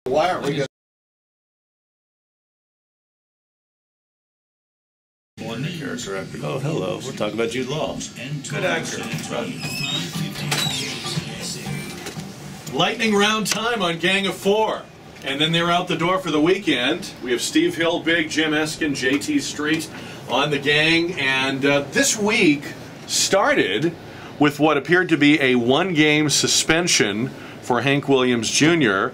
Why aren't we going the character actor? Oh, hello. We're talking about Jude Law. Good actor. Lightning round time on Gang of Four. And then they're out the door for the weekend. We have Steve Hilbig, Jim Eskin, JT Street on the gang. And this week started with what appeared to be a one-game suspension for Hank Williams Jr.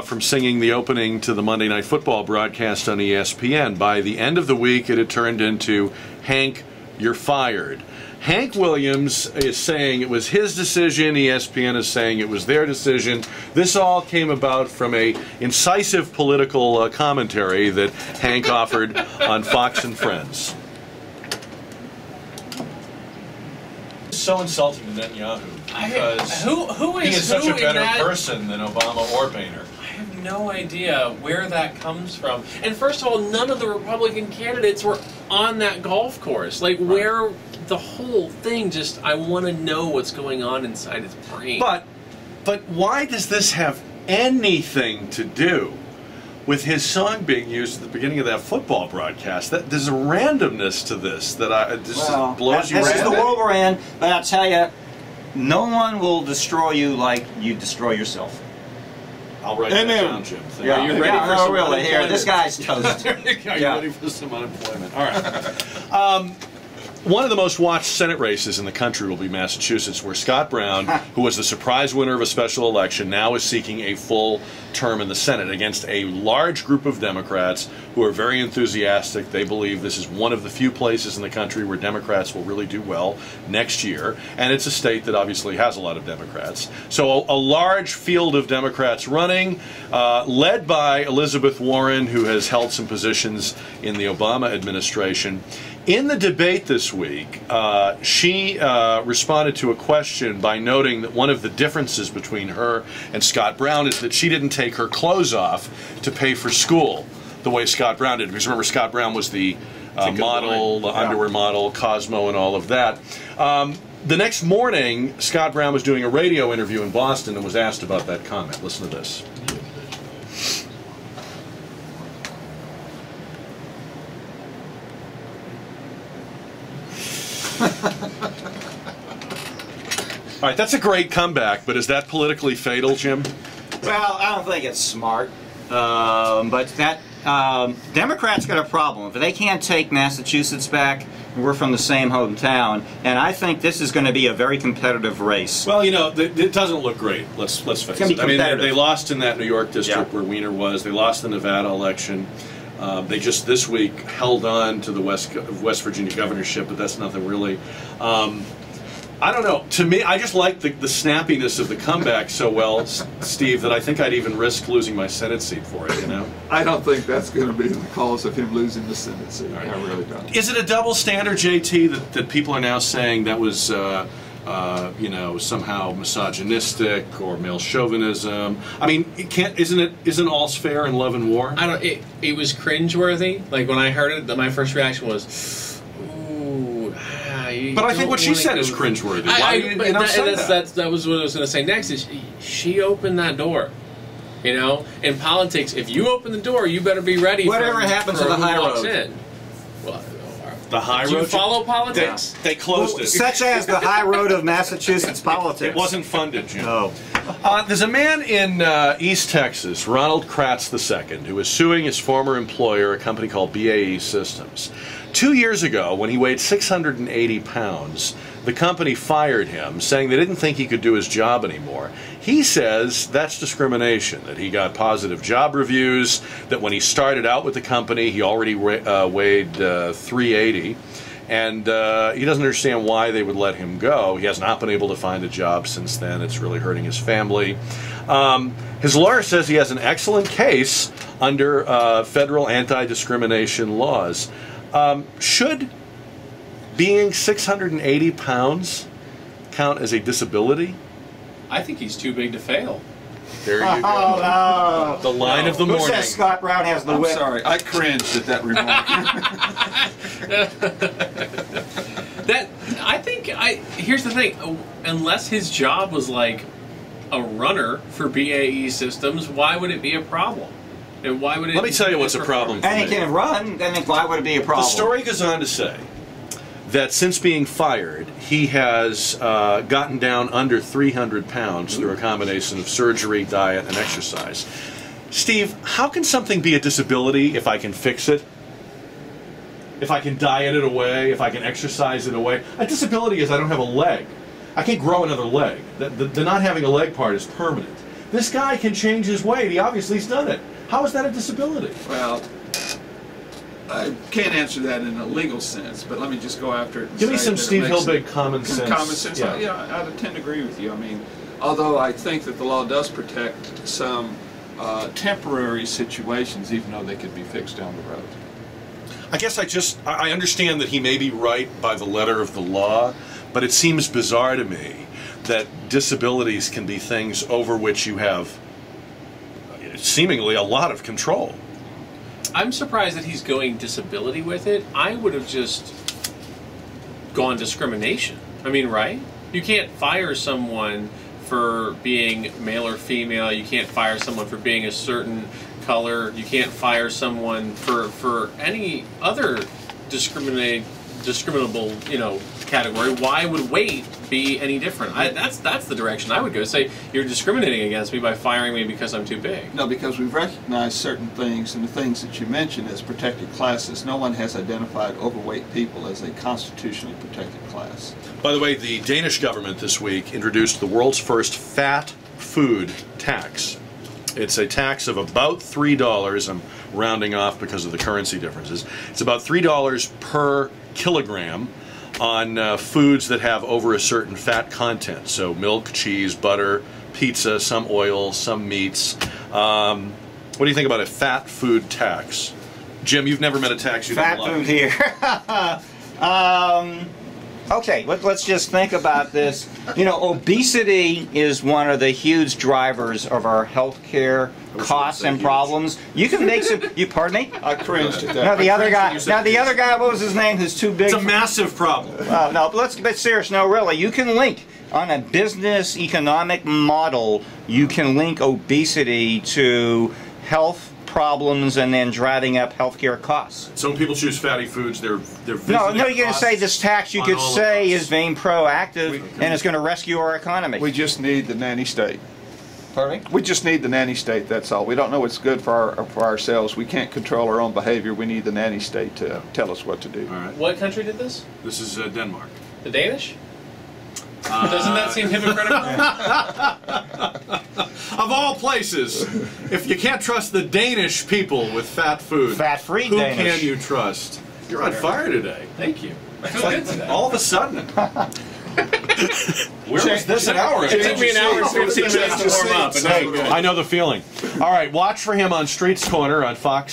From singing the opening to the Monday Night Football broadcast on ESPN. By the end of the week, it had turned into, Hank, you're fired. Hank Williams is saying it was his decision. ESPN is saying it was their decision. This all came about from a incisive political commentary that Hank offered on Fox and Friends. It's so insulting to Netanyahu because who he is such a better that person than Obama or Boehner. I have no idea where that comes from. And first of all, none of the Republican candidates were on that golf course. Like, where the whole thing just, I want to know what's going on inside his brain. But why does this have anything to do with his song being used at the beginning of that football broadcast? There's a randomness to this that blows you. This is the world we're in, but I'll tell you, no one will destroy you like you destroy yourself. I'll write that down, Jim. Yeah, Are you ready for some really. unemployment? Here, this guy's toast. Are you ready for some unemployment? All right. One of the most watched Senate races in the country will be Massachusetts, where Scott Brown, who was the surprise winner of a special election, now is seeking a full term in the Senate against a large group of Democrats who are very enthusiastic. They believe this is one of the few places in the country where Democrats will really do well next year, and it's a state that obviously has a lot of Democrats. So a large field of Democrats running, led by Elizabeth Warren, who has held some positions in the Obama administration. In the debate this week, she responded to a question by noting that one of the differences between her and Scott Brown is that she didn't take her clothes off to pay for school the way Scott Brown did. Because remember, Scott Brown was the model, the underwear model, Cosmo, and all of that. The next morning, Scott Brown was doing a radio interview in Boston and was asked about that comment. Listen to this. All right, that's a great comeback, but is that politically fatal, Jim? Well, I don't think it's smart, but that Democrats got a problem. If they can't take Massachusetts back, we're from the same hometown, and I think this is going to be a very competitive race. Well, you know, it doesn't look great. Let's face it. I mean, they lost in that New York district where Weiner was. They lost the Nevada election. They just this week held on to the West Virginia governorship, but that's nothing really. I don't know. To me, I just like the snappiness of the comeback so well, Steve, that I think I'd even risk losing my Senate seat for it, you know? I don't think that's going to be the cause of him losing the Senate seat. Right. I really don't. Is it a double standard, JT, that people are now saying that was, you know, somehow misogynistic or male chauvinism? I mean, isn't all's fair in love and war? I don't. It was cringeworthy. Like when I heard it, my first reaction was, ooh. But I think what she said is cringeworthy. That was what I was going to say next. Is she opened that door? You know, in politics, if you open the door, you better be ready. Whatever happens to the high road. In. Well, the high road. Do you follow politics? They closed it. Such as the high road of Massachusetts politics. It wasn't funded, Jim. No. There's a man in East Texas, Ronald Kratz II, who is suing his former employer, a company called BAE Systems. 2 years ago, when he weighed 680 pounds, the company fired him, saying they didn't think he could do his job anymore. He says that's discrimination, that he got positive job reviews, that when he started out with the company, he already weighed 380, and he doesn't understand why they would let him go. He has not been able to find a job since then. It's really hurting his family. His lawyer says he has an excellent case under federal anti-discrimination laws. Should being 680 pounds count as a disability? I think he's too big to fail. There you go. Oh, no. The line of the morning. Who says Scott Brown has the whip? I'm sorry, I cringed at that remark. Here's the thing. Unless his job was like a runner for BAE Systems. Why would it be a problem? And why would it? Let me tell you what's a problem for And me. he can run, then why would it be a problem? The story goes on to say that since being fired, he has gotten down under 300 pounds through a combination of surgery, diet, and exercise. Steve, how can something be a disability if I can fix it? If I can diet it away, if I can exercise it away? A disability is I don't have a leg. I can't grow another leg. The not having a leg part is permanent. This guy can change his weight. He obviously has done it. How is that a disability? Well, I can't answer that in a legal sense, but let me just go after it. And Give me say some that it Steve makes Hilbig common sense. Common sense. Yeah. Yeah, I tend to agree with you. I mean, although I think that the law does protect some temporary situations, even though they could be fixed down the road. I guess I understand that he may be right by the letter of the law, but it seems bizarre to me that disabilities can be things over which you have seemingly a lot of control. I'm surprised that he's going disability with it. I would have just gone discrimination. I mean, right? You can't fire someone for being male or female. You can't fire someone for being a certain color. You can't fire someone for any other discriminable, category. Why would weight be any different? That's the direction I would go. Say, you're discriminating against me by firing me because I'm too big. No, because we've recognized certain things, and the things that you mentioned as protected classes, no one has identified overweight people as a constitutionally protected class. By the way, the Danish government this week introduced the world's first fat food tax. It's a tax of about $3. I'm rounding off because of the currency differences. It's about $3 per kilogram on foods that have over a certain fat content. So milk, cheese, butter, pizza, some oil, some meats. What do you think about a fat food tax? Jim, you've never met a tax you Fat didn't food like. here. Okay, let's just think about this. Obesity is one of the huge drivers of our healthcare costs and problems. You can make some. Pardon me? I cringed at that. No, the other guy. Now the other guy. What was his name? Who's too big? It's a massive problem. No, but let's get serious. No, really, you can link on a business economic model. You can link obesity to health problems and then driving up healthcare costs. Some people choose fatty foods. They're No, you're going to say this tax you could say is being proactive and it's going to rescue our economy. We just need the nanny state. Pardon me? We just need the nanny state, that's all. We don't know what's good for ourselves. We can't control our own behavior. We need the nanny state to tell us what to do. All right. What country did this? This is Denmark. The Danish? Doesn't that seem hypocritical? Of all places, if you can't trust the Danish people with fat food, Fat-free who Danish. can you trust? You're on fire today. Thank you. I feel Like, good today. all of a sudden. Where was this an hour ago? It took me an hour and 15 minutes to warm up, and now we're good. I know the feeling. All right, watch for him on Streets Corner on Fox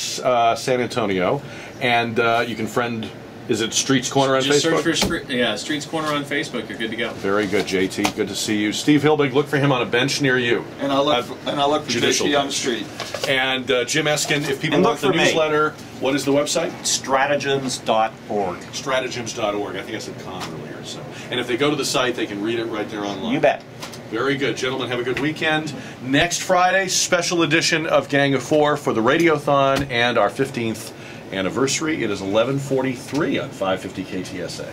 San Antonio, and you can friend. Is it Streets Corner on Just Facebook? search for Streets Corner on Facebook. You're good to go. Very good, JT. Good to see you. Steve Hilbig, look for him on a bench near you. And I'll look for Judicial JT on the street. And Jim Eskin, if people And want look the for me. newsletter, what is the website? Stratagems.org. Stratagems.org. I think I said com earlier. So, and if they go to the site, they can read it right there online. You bet. Very good. Gentlemen, have a good weekend. Next Friday, special edition of Gang of Four for the Radiothon and our 15th anniversary. It is 11:43 on 550 KTSA.